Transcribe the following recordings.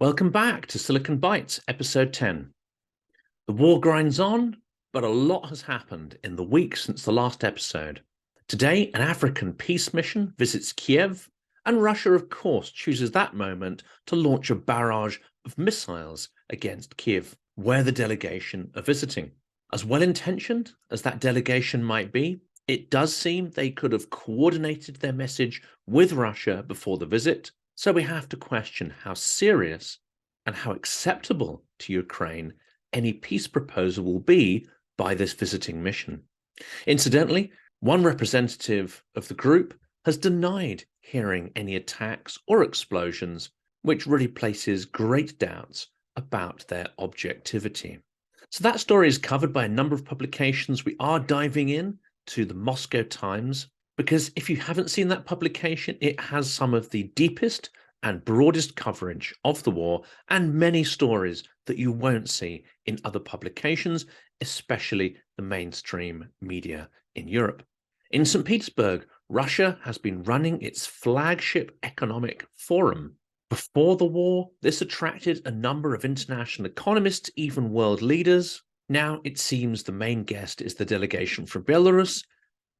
Welcome back to Silicon Bites, episode 10. The war grinds on, but a lot has happened in the week since the last episode. Today, an African peace mission visits Kiev, and Russia, of course, chooses that moment to launch a barrage of missiles against Kiev, where the delegation are visiting. As well-intentioned as that delegation might be, it does seem they could have coordinated their message with Russia before the visit, so we have to question how serious and how acceptable to Ukraine any peace proposal will be by this visiting mission. Incidentally, one representative of the group has denied hearing any attacks or explosions, which really places great doubts about their objectivity. So that story is covered by a number of publications. We are diving in to the Moscow Times, because if you haven't seen that publication, it has some of the deepest and broadest coverage of the war and many stories that you won't see in other publications, especially the mainstream media in Europe. In St. Petersburg, Russia has been running its flagship economic forum. Before the war, this attracted a number of international economists, even world leaders. Now it seems the main guest is the delegation from Belarus,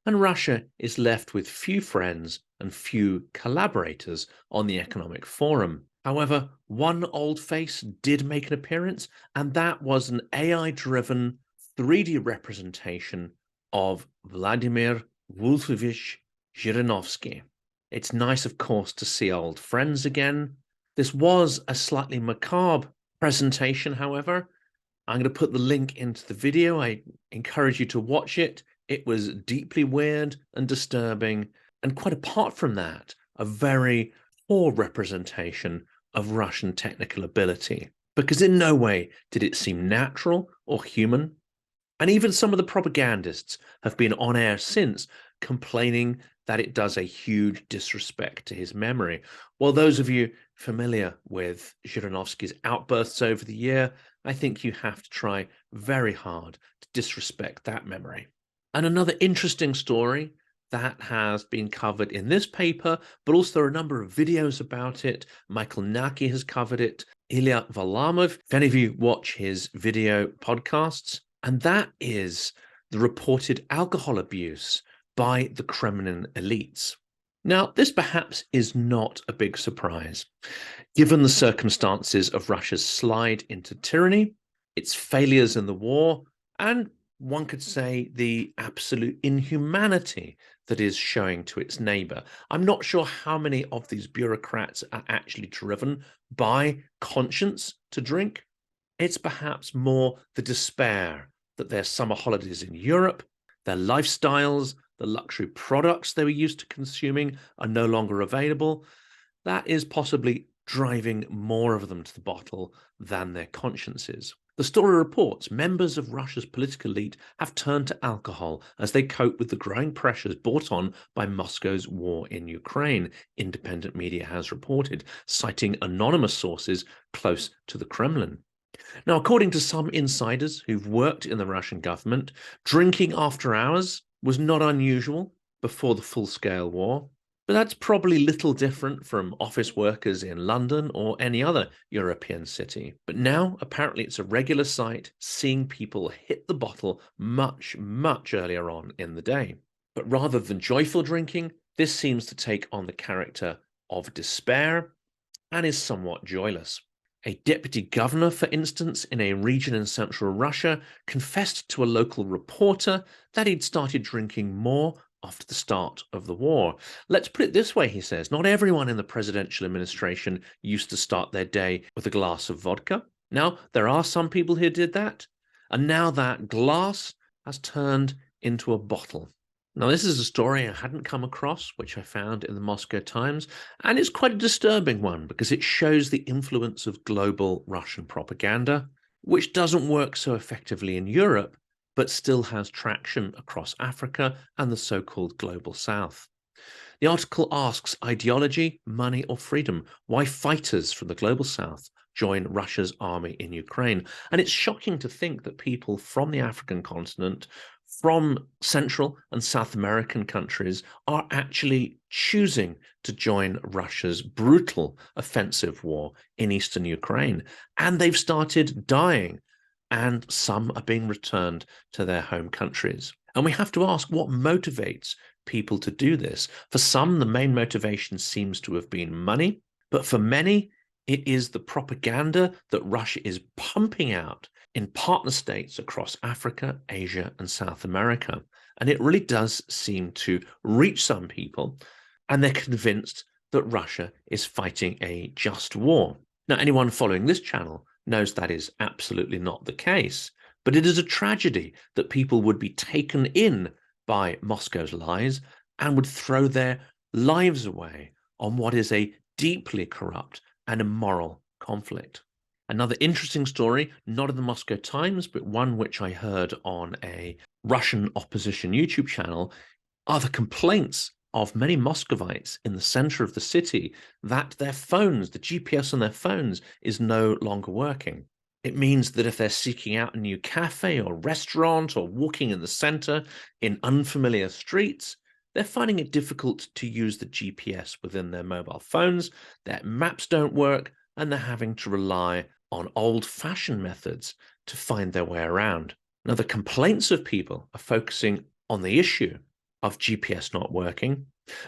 and Russia is left with few friends and few collaborators on the economic forum. However, one old face did make an appearance, and that was an AI-driven 3D representation of Vladimir Wolfovich Zhirinovsky. It's nice, of course, to see old friends again. This was a slightly macabre presentation, however. I'm going to put the link into the video. I encourage you to watch it. It was deeply weird and disturbing, and quite apart from that, a very poor representation of Russian technical ability, because in no way did it seem natural or human. And even some of the propagandists have been on air since complaining that it does a huge disrespect to his memory. Well, those of you familiar with Zhirinovsky's outbursts over the year, I think you have to try very hard to disrespect that memory. And another interesting story that has been covered in this paper, but also there are a number of videos about it. Michael Naki has covered it, Ilya Varlamov, if any of you watch his video podcasts, and that is the reported alcohol abuse by the Kremlin elites. Now, this perhaps is not a big surprise, given the circumstances of Russia's slide into tyranny, its failures in the war, and one could say the absolute inhumanity that is showing to its neighbor. I'm not sure how many of these bureaucrats are actually driven by conscience to drink. It's perhaps more the despair that their summer holidays in Europe, their lifestyles, the luxury products they were used to consuming are no longer available. That is possibly driving more of them to the bottle than their consciences. The story reports members of Russia's political elite have turned to alcohol as they cope with the growing pressures brought on by Moscow's war in Ukraine, independent media has reported, citing anonymous sources close to the Kremlin. Now, according to some insiders who've worked in the Russian government, drinking after hours was not unusual before the full-scale war. But that's probably little different from office workers in London or any other European city. But now, apparently, it's a regular sight seeing people hit the bottle much, much earlier on in the day. But rather than joyful drinking, this seems to take on the character of despair and is somewhat joyless. A deputy governor, for instance, in a region in central Russia, confessed to a local reporter that he'd started drinking more after the start of the war. Let's put it this way, he says, not everyone in the presidential administration used to start their day with a glass of vodka. Now, there are some people who did that, and now that glass has turned into a bottle. Now, this is a story I hadn't come across, which I found in the Moscow Times, and it's quite a disturbing one because it shows the influence of global Russian propaganda, which doesn't work so effectively in Europe, but still has traction across Africa and the so-called global south. The article asks, ideology, money, or freedom? Why fighters from the global south join Russia's army in Ukraine? And it's shocking to think that people from the African continent, from Central and South American countries are actually choosing to join Russia's brutal offensive war in eastern Ukraine. And they've started dying, and some are being returned to their home countries. And we have to ask, what motivates people to do this? For some, the main motivation seems to have been money, but for many, it is the propaganda that Russia is pumping out in partner states across Africa, Asia, and South America. And it really does seem to reach some people, and they're convinced that Russia is fighting a just war. Now, anyone following this channel knows that is absolutely not the case, but it is a tragedy that people would be taken in by Moscow's lies and would throw their lives away on what is a deeply corrupt and immoral conflict. Another interesting story, not in the Moscow Times, but one which I heard on a Russian opposition YouTube channel, are the complaints of many Muscovites in the center of the city that their phones, the GPS on their phones, is no longer working. It means that if they're seeking out a new cafe or restaurant or walking in the center in unfamiliar streets, they're finding it difficult to use the GPS within their mobile phones, their maps don't work, and they're having to rely on old-fashioned methods to find their way around. Now, the complaints of people are focusing on the issue of GPS not working,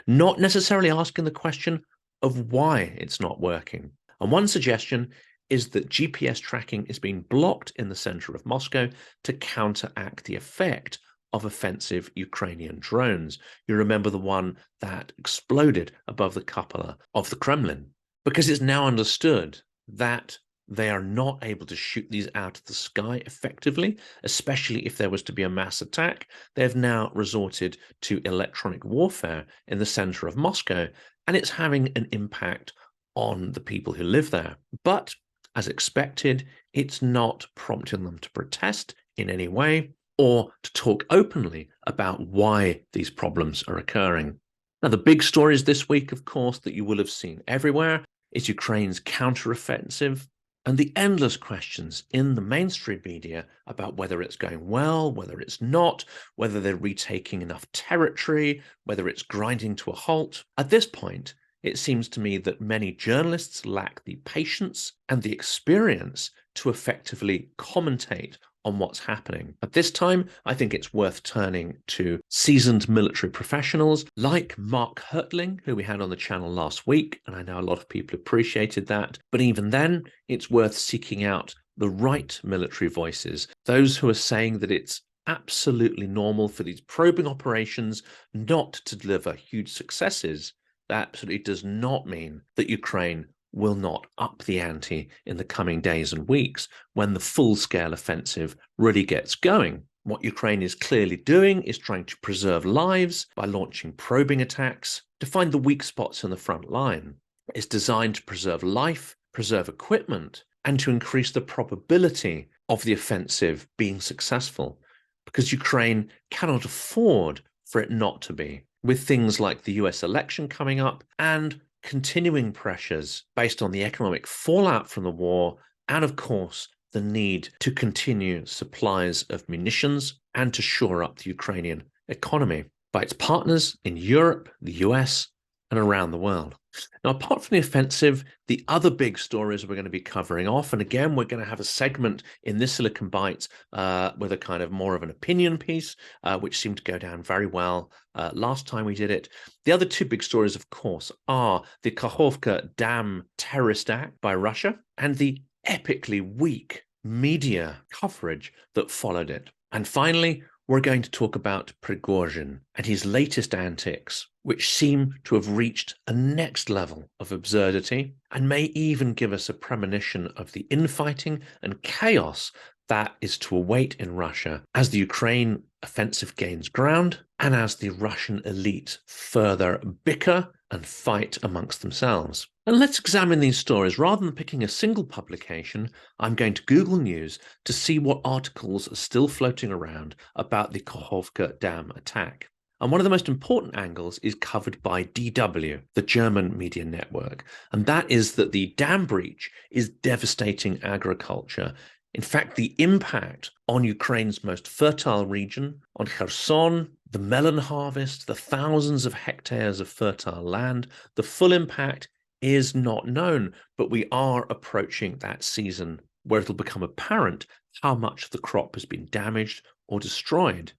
not necessarily asking the question of why it's not working. And one suggestion is that GPS tracking is being blocked in the center of Moscow to counteract the effect of offensive Ukrainian drones. You remember the one that exploded above the cupola of the Kremlin, because it's now understood that they are not able to shoot these out of the sky effectively, especially if there was to be a mass attack. They have now resorted to electronic warfare in the center of Moscow, and it's having an impact on the people who live there. But as expected, it's not prompting them to protest in any way or to talk openly about why these problems are occurring. Now, the big stories this week, of course, that you will have seen everywhere is Ukraine's counteroffensive and the endless questions in the mainstream media about whether it's going well, whether it's not, whether they're retaking enough territory, whether it's grinding to a halt. At this point, it seems to me that many journalists lack the patience and the experience to effectively commentate on what's happening. At this time, I think it's worth turning to seasoned military professionals like Mark Hertling, who we had on the channel last week, and I know a lot of people appreciated that. But even then, it's worth seeking out the right military voices, those who are saying that it's absolutely normal for these probing operations not to deliver huge successes. That absolutely does not mean that Ukraine will not up the ante in the coming days and weeks when the full-scale offensive really gets going. What Ukraine is clearly doing is trying to preserve lives by launching probing attacks to find the weak spots in the front line. It's designed to preserve life, preserve equipment, and to increase the probability of the offensive being successful, because Ukraine cannot afford for it not to be, with things like the US election coming up and continuing pressures based on the economic fallout from the war, and of course, the need to continue supplies of munitions and to shore up the Ukrainian economy by its partners in Europe, the US, and around the world. Now, apart from the offensive, the other big stories we're going to be covering off, and again, we're going to have a segment in this Silicon Bites with a kind of more of an opinion piece, which seemed to go down very well last time we did it. The other two big stories, of course, are the Kakhovka Dam terrorist act by Russia and the epically weak media coverage that followed it. And finally, we're going to talk about Prigozhin and his latest antics, which seem to have reached a next level of absurdity and may even give us a premonition of the infighting and chaos that is to await in Russia as the Ukraine offensive gains ground and as the Russian elite further bicker and fight amongst themselves. And let's examine these stories. Rather than picking a single publication, I'm going to Google News to see what articles are still floating around about the Kakhovka Dam attack. And one of the most important angles is covered by DW, the German media network. And that is that the dam breach is devastating agriculture In fact, the impact on Ukraine's most fertile region, on Kherson, the melon harvest, the thousands of hectares of fertile land, the full impact is not known, but we are approaching that season where it'll become apparent how much of the crop has been damaged or destroyed.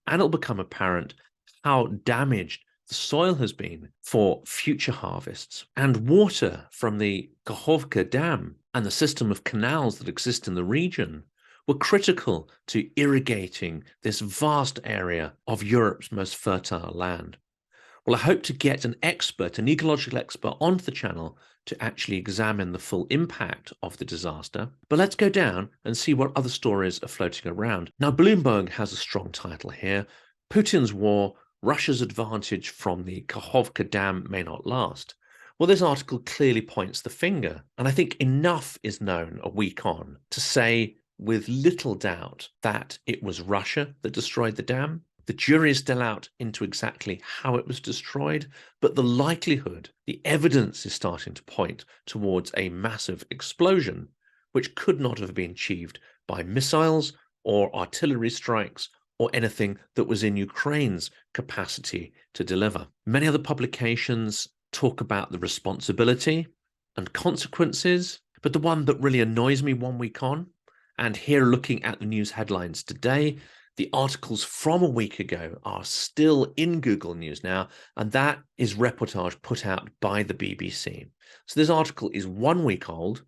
And it'll become apparent how damaged the soil has been for future harvests. And water from the Kakhovka Dam and the system of canals that exist in the region were critical to irrigating this vast area of Europe's most fertile land. Well, I hope to get an expert, an ecological expert, onto the channel to actually examine the full impact of the disaster. But let's go down and see what other stories are floating around. Now, Bloomberg has a strong title here: Putin's war, Russia's advantage from the Kakhovka Dam may not last. Well, this article clearly points the finger, and I think enough is known a week on to say with little doubt that it was Russia that destroyed the dam. The jury is still out into exactly how it was destroyed, but the likelihood, the evidence is starting to point towards a massive explosion, which could not have been achieved by missiles or artillery strikes or anything that was in Ukraine's capacity to deliver. Many other publications talk about the responsibility and consequences, but the one that really annoys me 1 week on, and here looking at the news headlines today, the articles from a week ago are still in Google News now, and that is reportage put out by the BBC. So this article is 1 week old.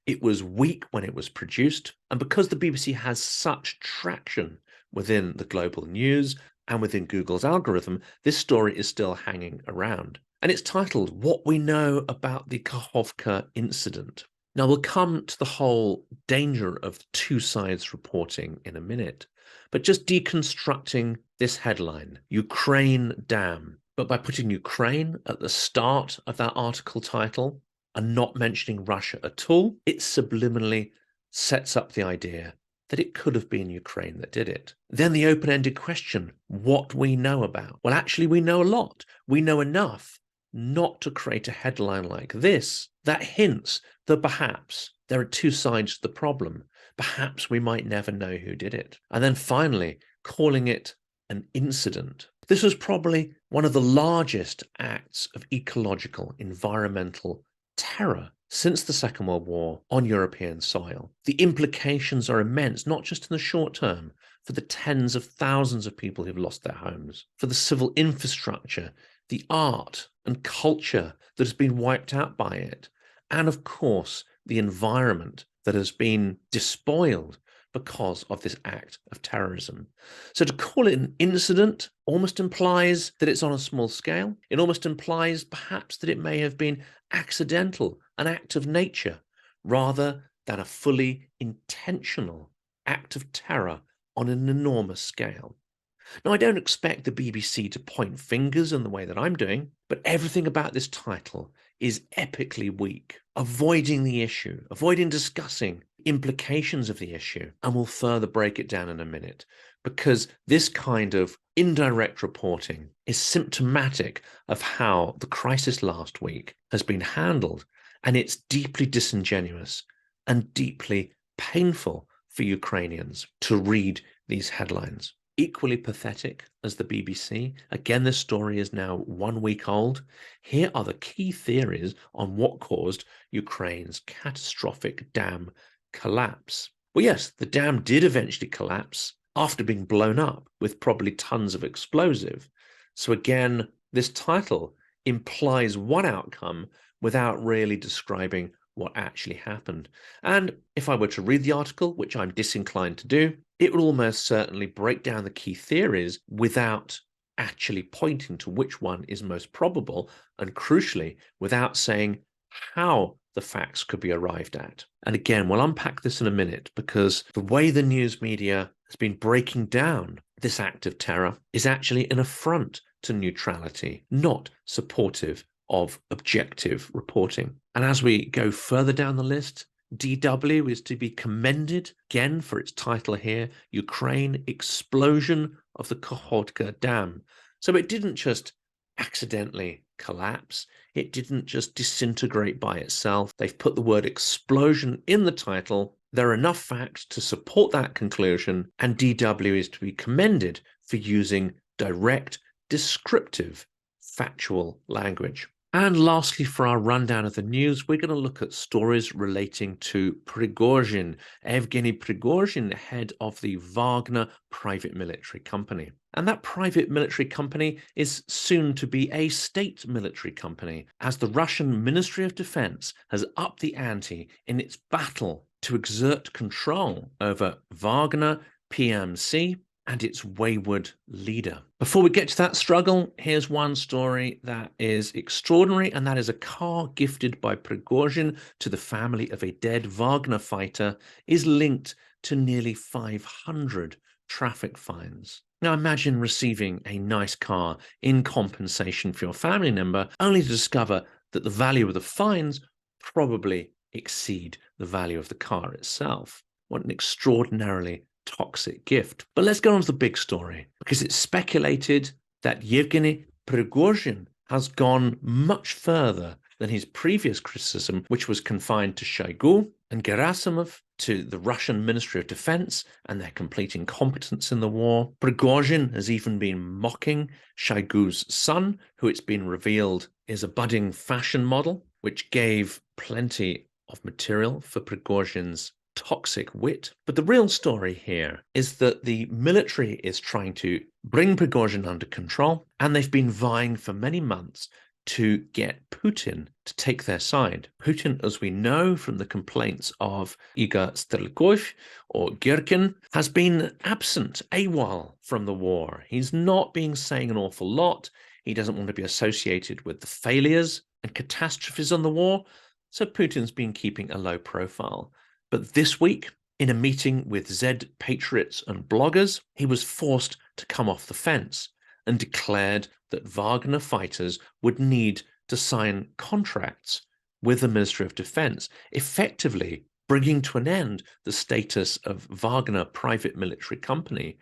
It was weak when it was produced, and because the BBC has such traction within the global news and within Google's algorithm, this story is still hanging around. And it's titled, What We Know About the Kakhovka Incident. Now, we'll come to the whole danger of two sides reporting in a minute, but just deconstructing this headline, Ukraine Dam. But by putting Ukraine at the start of that article title and not mentioning Russia at all, it subliminally sets up the idea that it could have been Ukraine that did it. Then the open-ended question, what we know about? Well, actually, we know a lot. We know enough not to create a headline like this that hints that perhaps there are two sides to the problem. Perhaps we might never know who did it. And then finally, calling it an incident. This was probably one of the largest acts of ecological, environmental terror since the Second World War on European soil. The implications are immense, not just in the short term, for the tens of thousands of people who've lost their homes, for the civil infrastructure, the art and culture that has been wiped out by it, and of course, the environment that has been despoiled because of this act of terrorism. So to call it an incident almost implies that it's on a small scale. It almost implies perhaps that it may have been accidental, an act of nature, rather than a fully intentional act of terror on an enormous scale. Now, I don't expect the BBC to point fingers in the way that I'm doing, but everything about this title is epically weak, avoiding the issue, avoiding discussing implications of the issue, and we'll further break it down in a minute, because this kind of indirect reporting is symptomatic of how the crisis last week has been handled, and it's deeply disingenuous and deeply painful for Ukrainians to read these headlines. Equally pathetic as the BBC, again, this story is now 1 week old. Here are the key theories on what caused Ukraine's catastrophic dam collapse. Well, yes, the dam did eventually collapse after being blown up with probably tons of explosive. So again, this title implies one outcome without really describing what actually happened. And if I were to read the article, which I'm disinclined to do, it would almost certainly break down the key theories without actually pointing to which one is most probable, and crucially, without saying how the facts could be arrived at. And again, we'll unpack this in a minute, because the way the news media has been breaking down this act of terror is actually an affront to neutrality, not supportive of objective reporting. And as we go further down the list, DW is to be commended again for its title here, Ukraine Explosion of the Kakhovka Dam. So it didn't just accidentally collapse. It didn't just disintegrate by itself. They've put the word explosion in the title, There are enough facts to support that conclusion, and DW is to be commended for using direct, descriptive, factual language. And lastly, for our rundown of the news, we're going to look at stories relating to Prigozhin, Evgeny Prigozhin, head of the Wagner private military company. And that private military company is soon to be a state military company, as the Russian Ministry of Defense has upped the ante in its battle to exert control over Wagner, PMC, and its wayward leader. Before we get to that struggle, here's one story that is extraordinary, and that is a car gifted by Prigozhin to the family of a dead Wagner fighter is linked to nearly 500 traffic fines. Now imagine receiving a nice car in compensation for your family member, only to discover that the value of the fines probably exceed the value of the car itself. What an extraordinarily toxic gift. But let's go on to the big story, because it's speculated that Yevgeny Prigozhin has gone much further than his previous criticism, which was confined to Shoigu and Gerasimov, to the Russian Ministry of Defense and their complete incompetence in the war. Prigozhin has even been mocking Shoigu's son, who it's been revealed is a budding fashion model, which gave plenty of material for Prigozhin's toxic wit. But the real story here is that the military is trying to bring Prigozhin under control, and they've been vying for many months to get Putin to take their side. Putin, as we know from the complaints of Igor Strelkov or Girkin, has been absent, AWOL, from the war. He's not been saying an awful lot. He doesn't want to be associated with the failures and catastrophes on the war, so Putin's been keeping a low profile. But this week, in a meeting with Z patriots and bloggers, he was forced to come off the fence and declared that Wagner fighters would need to sign contracts with the Ministry of Defense, effectively bringing to an end the status of Wagner private military company,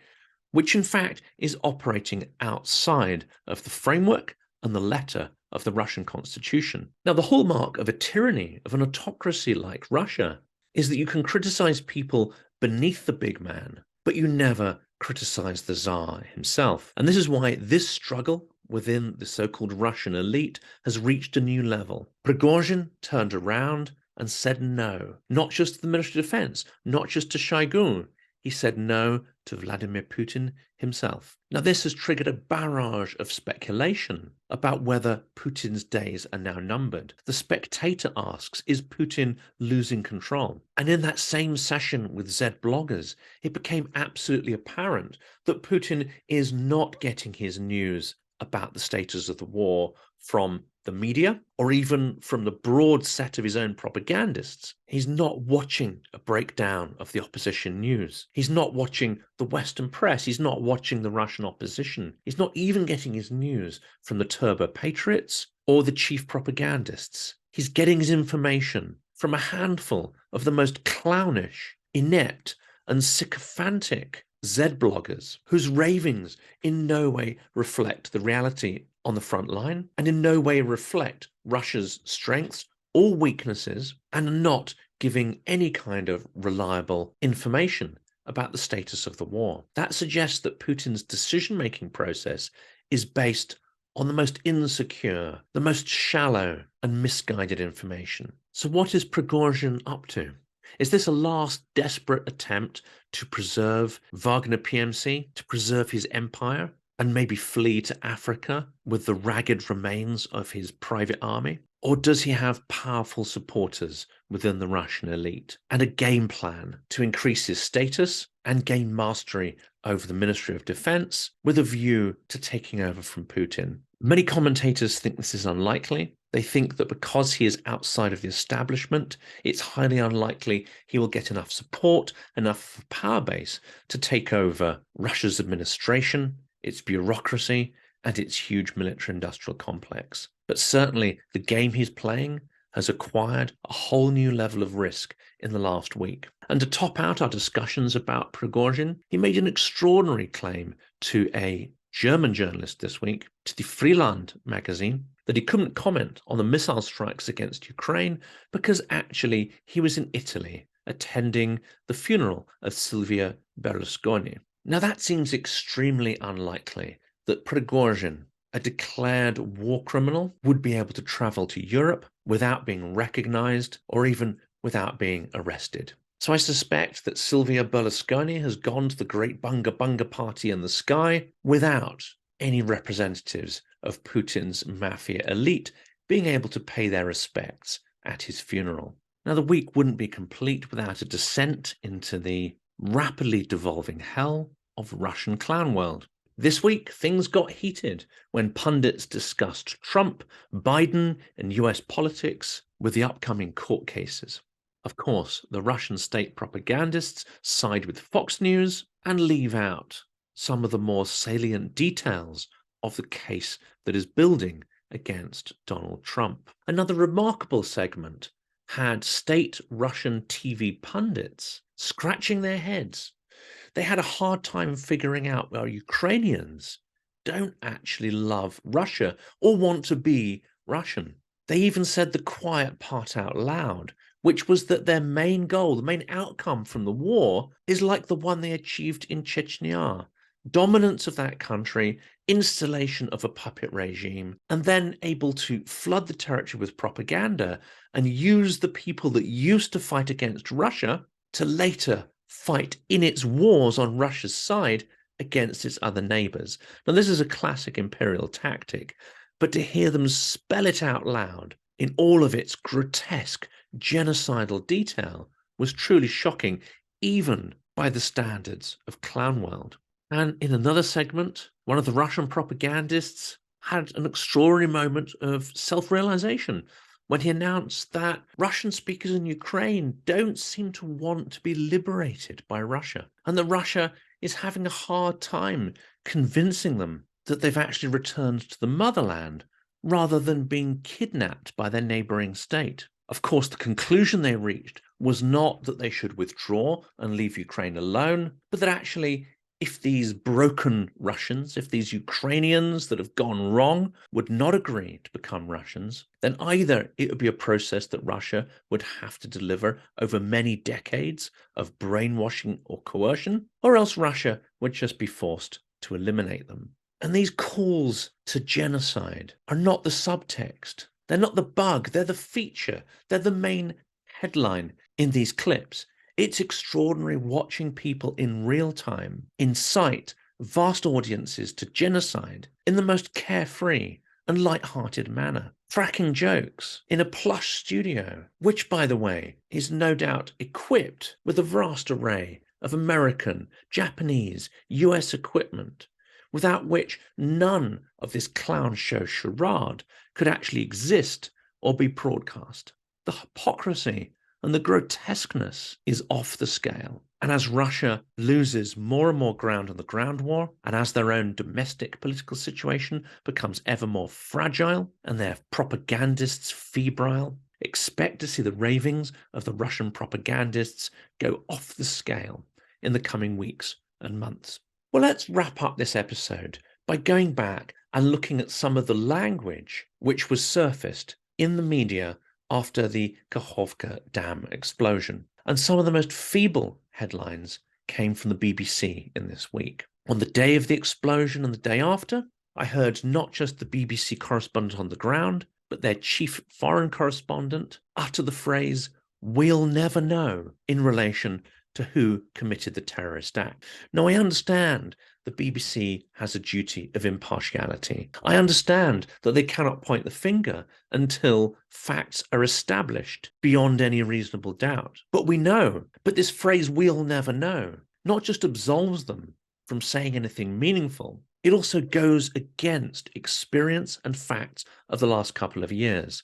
which in fact is operating outside of the framework and the letter of the Russian constitution. Now, the hallmark of a tyranny, of an autocracy like Russia, is that you can criticize people beneath the big man, but you never criticize the Tsar himself. And this is why this struggle within the so-called Russian elite has reached a new level. Prigozhin turned around and said no, not just to the Ministry of Defense, not just to Shoigu. He said no to Vladimir Putin himself. Now, this has triggered a barrage of speculation about whether Putin's days are now numbered. The Spectator asks, is Putin losing control? And in that same session with Z bloggers, it became absolutely apparent that Putin is not getting his news about the status of the war from the media or even from the broad set of his own propagandists. He's not watching a breakdown of the opposition news. He's not watching the Western press. He's not watching the Russian opposition. He's not even getting his news from the turbo patriots or the chief propagandists. He's getting his information from a handful of the most clownish, inept, and sycophantic Z bloggers whose ravings in no way reflect the reality on the front line and in no way reflect Russia's strengths or weaknesses, and are not giving any kind of reliable information about the status of the war. That suggests that Putin's decision-making process is based on the most insecure, the most shallow and misguided information. So what is Prigozhin up to? Is this a last desperate attempt to preserve Wagner PMC, to preserve his empire, and maybe flee to Africa with the ragged remains of his private army? Or does he have powerful supporters within the Russian elite and a game plan to increase his status and gain mastery over the Ministry of Defense with a view to taking over from Putin? Many commentators think this is unlikely. They think that because he is outside of the establishment, it's highly unlikely he will get enough support, enough power base to take over Russia's administration, its bureaucracy, and its huge military-industrial complex. But certainly the game he's playing has acquired a whole new level of risk in the last week. And to top out our discussions about Prigozhin, he made an extraordinary claim to a German journalist this week, to the Freeland magazine, that he couldn't comment on the missile strikes against Ukraine because actually he was in Italy attending the funeral of Silvia Berlusconi. Now, that seems extremely unlikely that Prigozhin, a declared war criminal, would be able to travel to Europe without being recognized or even without being arrested. So I suspect that Silvia Berlusconi has gone to the great Bunga Bunga party in the sky without any representatives of Putin's mafia elite being able to pay their respects at his funeral. Now, the week wouldn't be complete without a descent into the rapidly devolving hell of Russian clown world. This week, things got heated when pundits discussed Trump, Biden, and US politics with the upcoming court cases. Of course, the Russian state propagandists side with Fox News and leave out some of the more salient details of the case that is building against Donald Trump. Another remarkable segment had state Russian TV pundits scratching their heads. They had a hard time figuring out why Ukrainians don't actually love Russia or want to be Russian. They even said the quiet part out loud, which was that their main goal, the main outcome from the war, is like the one they achieved in Chechnya. Dominance of that country, installation of a puppet regime, and then able to flood the territory with propaganda and use the people that used to fight against Russia to later fight in its wars on Russia's side against its other neighbors. Now, this is a classic imperial tactic, but to hear them spell it out loud in all of its grotesque, genocidal detail was truly shocking, even by the standards of clown world. And in another segment, one of the Russian propagandists had an extraordinary moment of self-realization when he announced that Russian speakers in Ukraine don't seem to want to be liberated by Russia, and that Russia is having a hard time convincing them that they've actually returned to the motherland rather than being kidnapped by their neighboring state. Of course, the conclusion they reached was not that they should withdraw and leave Ukraine alone, but that actually, if these broken Russians, if these Ukrainians that have gone wrong would not agree to become Russians, then either it would be a process that Russia would have to deliver over many decades of brainwashing or coercion, or else Russia would just be forced to eliminate them. And these calls to genocide are not the subtext. They're not the bug. They're the feature. They're the main headline in these clips. It's extraordinary watching people in real time incite vast audiences to genocide in the most carefree and light-hearted manner, cracking jokes in a plush studio, which, by the way, is no doubt equipped with a vast array of American, Japanese, US equipment, without which none of this clown show charade could actually exist or be broadcast. The hypocrisy and the grotesqueness is off the scale. And as Russia loses more and more ground on the ground war, and as their own domestic political situation becomes ever more fragile, and their propagandists febrile, expect to see the ravings of the Russian propagandists go off the scale in the coming weeks and months. Well, let's wrap up this episode by going back and looking at some of the language which was surfaced in the media after the Kakhovka dam explosion. And some of the most feeble headlines came from the BBC in this week. On the day of the explosion and the day after, I heard not just the BBC correspondent on the ground, but their chief foreign correspondent utter the phrase, "We'll never know," in relation to who committed the terrorist act. Now, I understand the BBC has a duty of impartiality. I understand that they cannot point the finger until facts are established beyond any reasonable doubt. But we know, but this phrase, "we'll never know," not just absolves them from saying anything meaningful, it also goes against experience and facts of the last couple of years.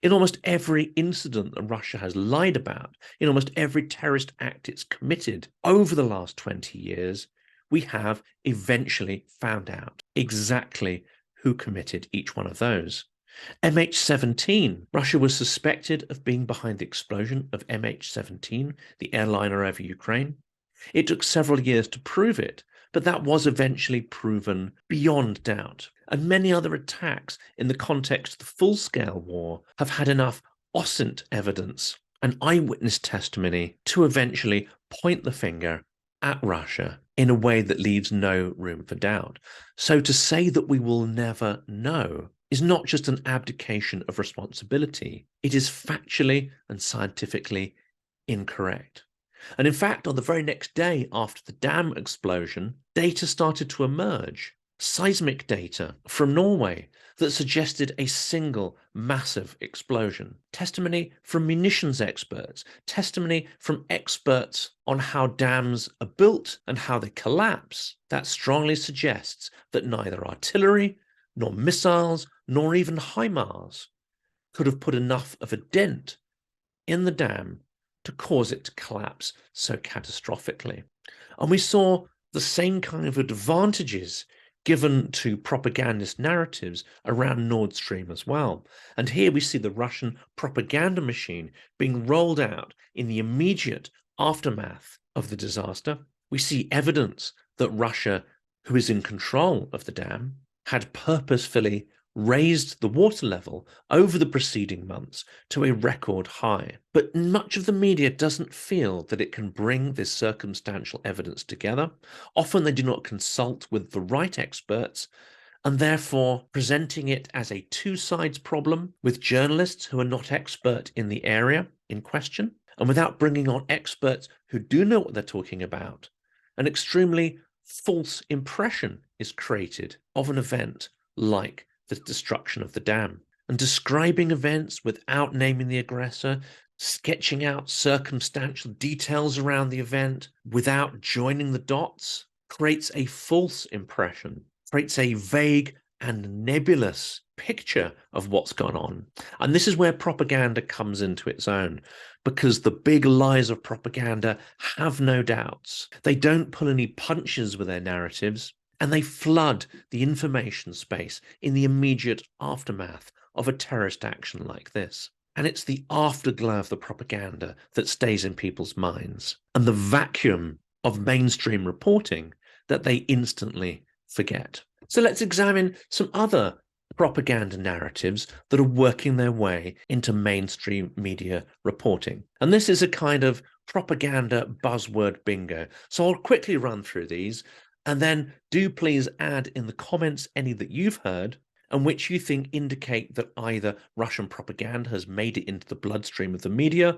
In almost every incident that Russia has lied about, in almost every terrorist act it's committed over the last 20 years, we have eventually found out exactly who committed each one of those. MH17, Russia was suspected of being behind the explosion of MH17, the airliner over Ukraine. It took several years to prove it, but that was eventually proven beyond doubt. And many other attacks in the context of the full-scale war have had enough OSINT evidence and eyewitness testimony to eventually point the finger at Russia in a way that leaves no room for doubt. So to say that we will never know is not just an abdication of responsibility, it is factually and scientifically incorrect. And in fact, on the very next day after the dam explosion, data started to emerge, seismic data from Norway that suggested a single massive explosion. Testimony from munitions experts, testimony from experts on how dams are built and how they collapse, that strongly suggests that neither artillery, nor missiles, nor even HIMARS could have put enough of a dent in the dam to cause it to collapse so catastrophically. And we saw the same kind of advantages given to propagandist narratives around Nord Stream as well. And here we see the Russian propaganda machine being rolled out in the immediate aftermath of the disaster. We see evidence that Russia, who is in control of the dam, had purposefully raised the water level over the preceding months to a record high. But much of the media doesn't feel that it can bring this circumstantial evidence together. Often they do not consult with the right experts, and therefore presenting it as a two-sides problem with journalists who are not expert in the area in question, and without bringing on experts who do know what they're talking about, an extremely false impression is created of an event like the destruction of the dam. And describing events without naming the aggressor, sketching out circumstantial details around the event without joining the dots, creates a false impression, creates a vague and nebulous picture of what's gone on. And this is where propaganda comes into its own, because the big lies of propaganda have no doubts. They don't pull any punches with their narratives, and they flood the information space in the immediate aftermath of a terrorist action like this. And it's the afterglow of the propaganda that stays in people's minds, and the vacuum of mainstream reporting that they instantly forget. So let's examine some other propaganda narratives that are working their way into mainstream media reporting. And this is a kind of propaganda buzzword bingo. So I'll quickly run through these, and then do please add in the comments any that you've heard and which you think indicate that either Russian propaganda has made it into the bloodstream of the media,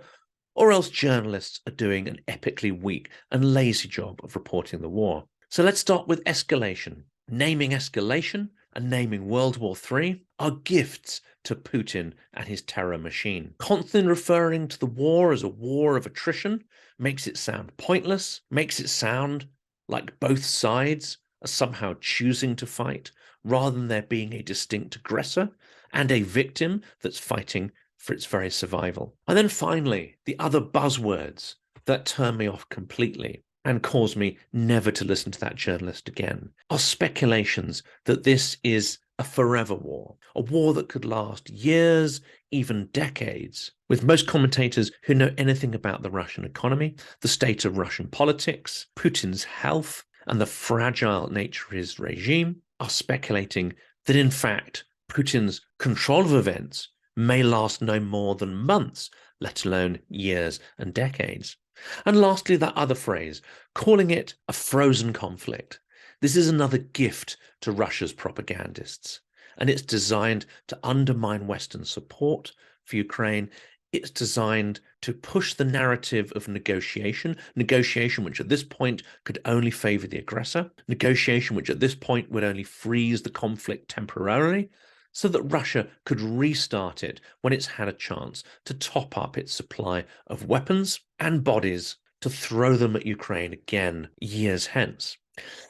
or else journalists are doing an epically weak and lazy job of reporting the war. So let's start with escalation. Naming escalation and naming World War III are gifts to Putin and his terror machine. Constantly referring to the war as a war of attrition makes it sound pointless, makes it sound like both sides are somehow choosing to fight rather than there being a distinct aggressor and a victim that's fighting for its very survival. And then finally, the other buzzwords that turn me off completely and cause me never to listen to that journalist again are speculations that this is a forever war, a war that could last years, even decades, with most commentators who know anything about the Russian economy, the state of Russian politics, Putin's health, and the fragile nature of his regime, are speculating that in fact Putin's control of events may last no more than months, let alone years and decades. And lastly, that other phrase, calling it a frozen conflict. This is another gift to Russia's propagandists, and it's designed to undermine Western support for Ukraine. It's designed to push the narrative of negotiation which at this point could only favor the aggressor, negotiation which at this point would only freeze the conflict temporarily, so that Russia could restart it when it's had a chance to top up its supply of weapons and bodies to throw them at Ukraine again years hence.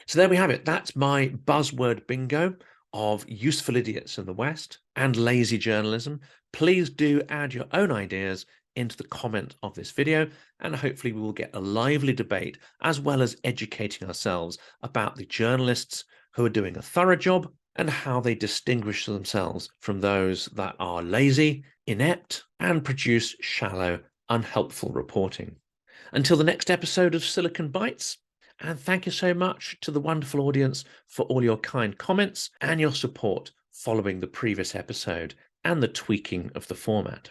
So there we have it. That's my buzzword bingo of useful idiots in the West and lazy journalism. Please do add your own ideas into the comment of this video, and hopefully we will get a lively debate as well as educating ourselves about the journalists who are doing a thorough job and how they distinguish themselves from those that are lazy, inept, and produce shallow, unhelpful reporting. Until the next episode of Silicon Bites, and thank you so much to the wonderful audience for all your kind comments and your support following the previous episode and the tweaking of the format.